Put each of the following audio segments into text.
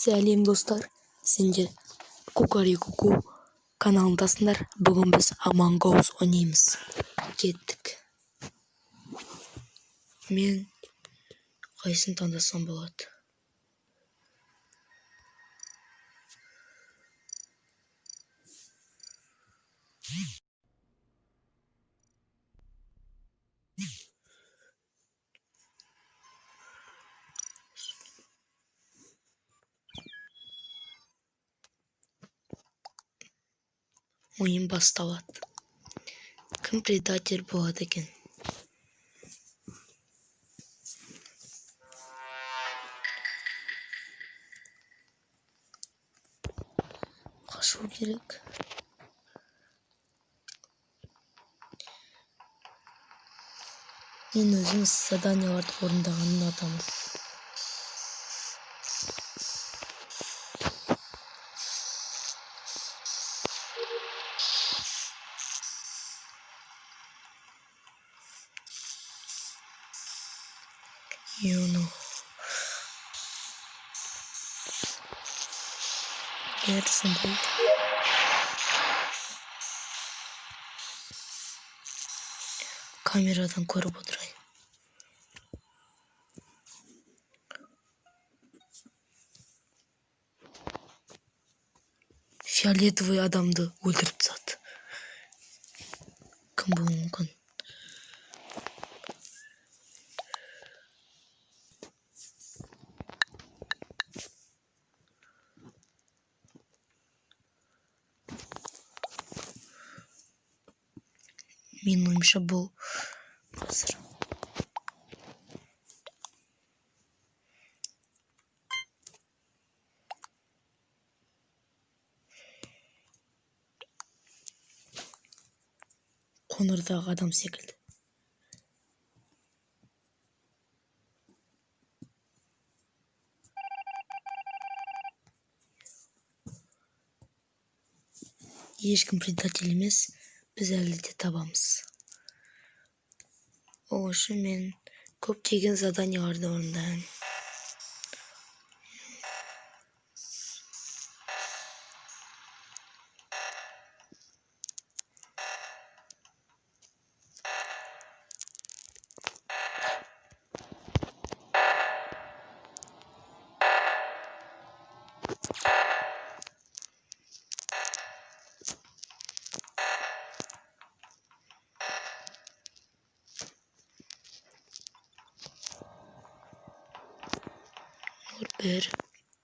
Сәлем достар, сендер Кукари-Куку каналындасыңдар. Бүгін біз Among Us ойнаймыз. Кеттік. Мен қайсын таңдасам болады? Ойын басталады. Кім предатель болады екен? Қашу керек. Мен өзім заданияларды орындағанын ұнатамын. Сондай. Камерадан көріп отырайын. Фиолетовый адамды өлтіріп тастады. Кім болуы мүмкін? Менің ойымша бұл қазір. Қоңырдағы адам секілді. Ешкім предатель емес, біз әлі де табамыз. Ол үшін мен көптеген заданияларды орындаймын.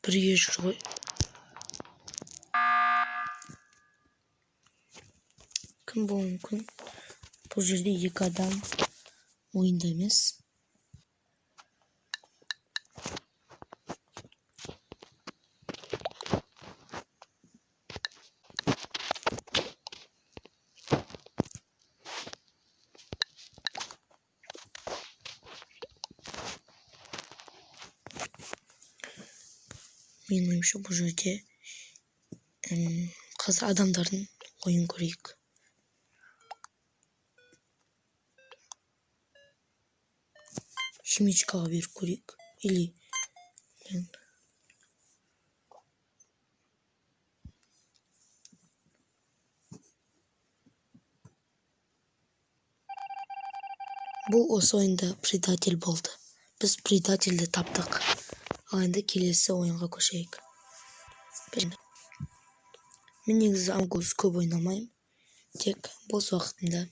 Бірге жүр ғой. Кім болуы мүмкін? Бұл жерде екі адам ойында емес. Менің ойымша бұл жерде қазір адамдардың ойын көрейік. Химичкаға беріп көрейік. Или бұл осы ойында предатель болды. Біз предательді таптық. Ал енді келесі ойынға көшейік. Мен негізі Among Us көп ойнамаймын. Тек бос уақытымда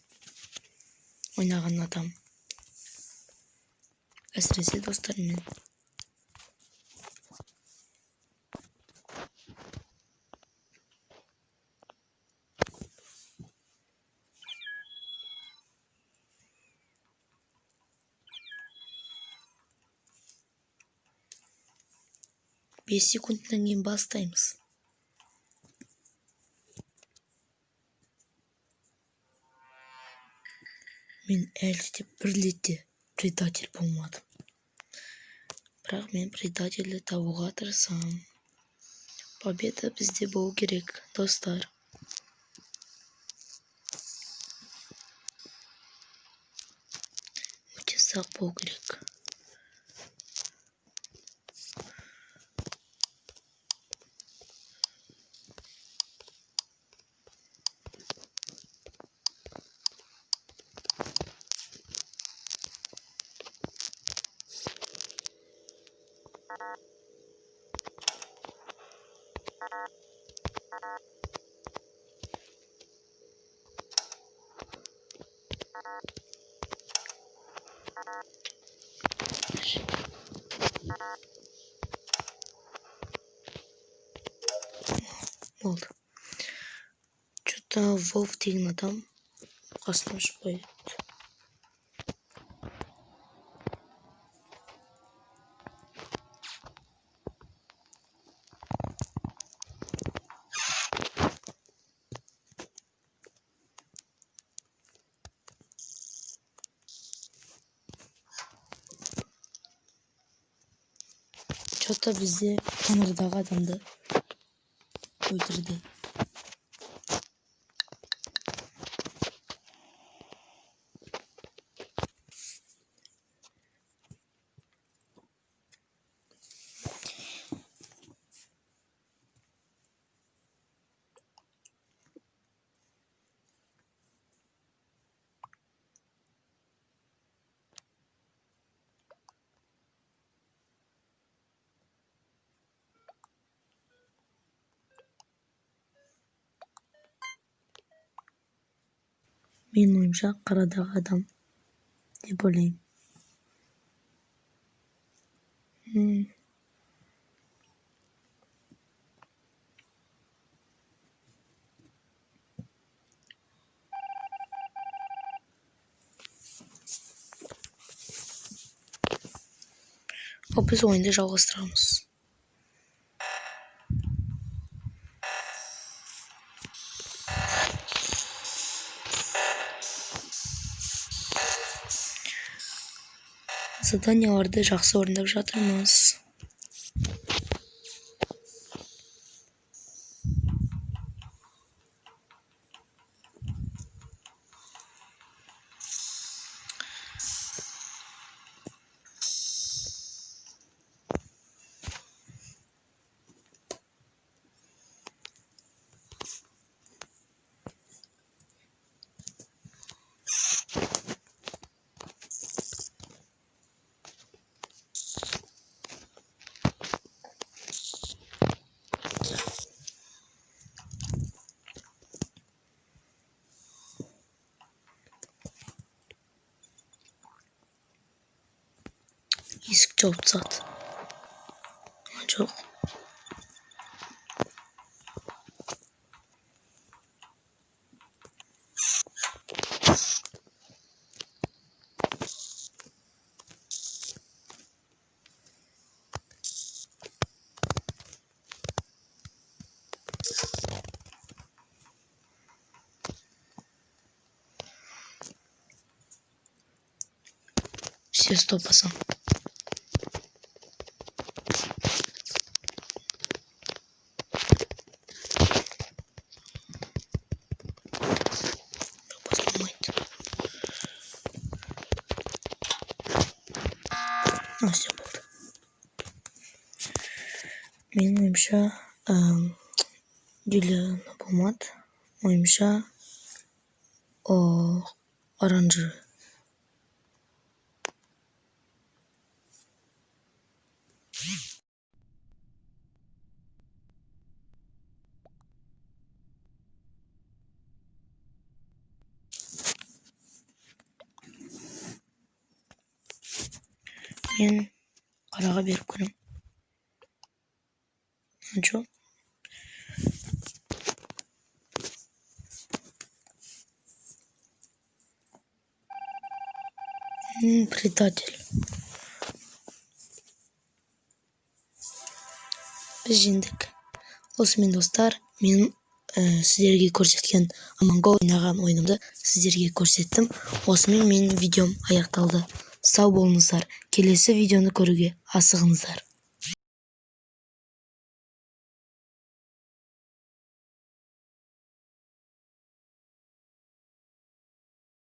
ойнаған адам. Әсіресе достарыммен. Бес секундтан кейін бастаймыз. Мен әлі де бір рет предатель болмадым. Бірақ мен предательді табуға тырысамын. Победа бізде болу керек, достар. Өте сақ болу керек. Oldu. Что-то Вов деген адам қасына шықпайды. Что-то бізде Қоңырдағы адамды өлтірді. Менің ойымша қарадағы адам деп ойлаймын. Ал біз ойынды жалғастырамыз. Заданияларды жақсы орындап жатырмыз. Есік жауып тастады. Жоқ. Все, стоп, пацан. Все болды. Менің ойымша Юлия болмады. Ойымша оранжевый. Мен қараға беріп көрем. Жоқ. Предатель. Біз жеңдік. Осымен достар, мен сіздерге көрсеткен Among Us ойнаған ойынымды сіздерге көрсеттім. Осымен менің видеом аяқталды. Сау болыңыздар. Келесі видеоны көруге асығыңыздар.